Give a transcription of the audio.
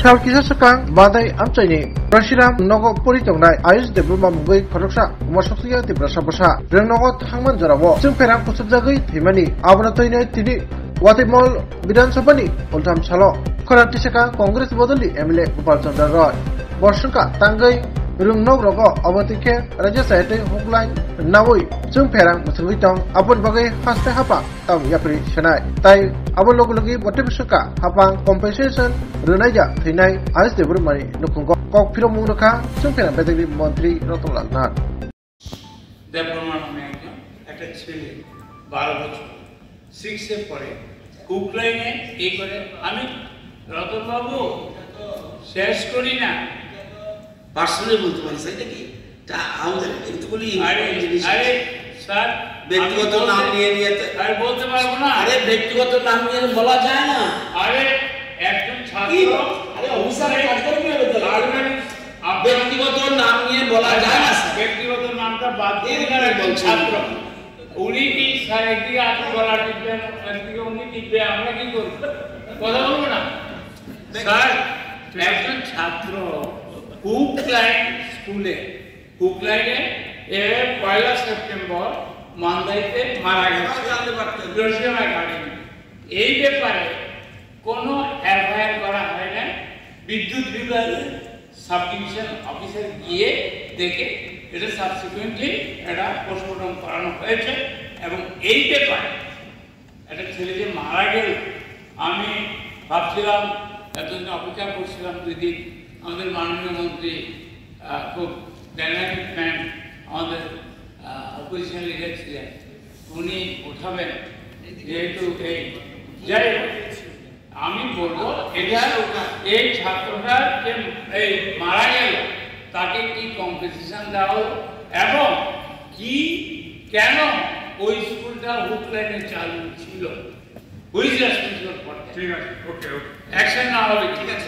Chal kisa sakang badai amchaini Rashiram nogo pori tongnai Ayush Debruma mugoi khoroksa umasoksiya tibrasa basa reng nogo thangman jarabo chung perang kusubjagoi thimani abona toinai tini Watimol Vidhan Sabha ni ultam chalo khorati saka Congress bodoli MLA Gopal Chandra Roy Borshunka tangai rungnog rogo abotike Rajya Sayate Huklai Nawoi chung perang musungwi tong abon bagai haste hapa tong yapri shanai tai abon logi motivasuka hapang compensation runaija thinai Ayush Debrumani nukungko kok phiromung rakha chung perang bedagri মন্ত্রী রতনলাল নাথ দেববর্মা নামে একটা ছেলে 12 বছর 6 এ পড়ে উক্রেনে এই করে আমি রতনবাবু শেষ করি না পার্সোনালি বলতে পারি সেটা কি তা আমাদের একটু বলি আরে স্যার ব্যক্তিগত নাম নিয়ে আরে বলতে পারবো না আরে ব্যক্তিগত নাম নিয়ে বলা যায় না আরে একজন ছাত্র আরে অফিসারে কাজ করে কি হবে ব্যক্তিগত নাম নিয়ে বলা যায় না ব্যক্তিগত নামটা বাদ দিয়ে একজন ছাত্র উনি কি স্যার একদিকে আপনি বলা টিপবেন একদিকে উনি টিপবে আমরা কি করব কথা বলবো না স্যার একজন ছাত্র হুকলাইন স্কুলে হুকলাইনে এর 1 সেপ্টেম্বর মান্দাইতে মারা গেছে রশিয়াম একাডেমি এই ব্যাপারে কোনো এফআইআর করা হয় না বিদ্যুৎ বিভাগের সাব ডিভিশন অফিসার গিয়ে দেখে এটা সাবসিকুয়েন্টলি এটা পোস্টমর্টম করানো হয়েছে এবং এই ব্যাপারে একটা ছেলে যে মারা গেল আমি ভাবছিলাম এতদিন অপেক্ষা করছিলাম 2 দিন আমাদের মাননীয় মন্ত্রী খুব ডাইনামিক ম্যান আমাদের অপোজিশন লিডার ছিলেন উনি উঠাবেন যেহেতু এই যাই আমি বলবো এটা এই ছাত্রটা যে এই মারা গেল তাকে কি কম্পেনসেশন দেওয়া হলো এবং কি কেন ওই স্কুলটা হুকলাইনে চালু ছিল হুইজ রেসপন্সিবল ফর ঠিক আছে ওকে অ্যাকশন না হবে ঠিক আছে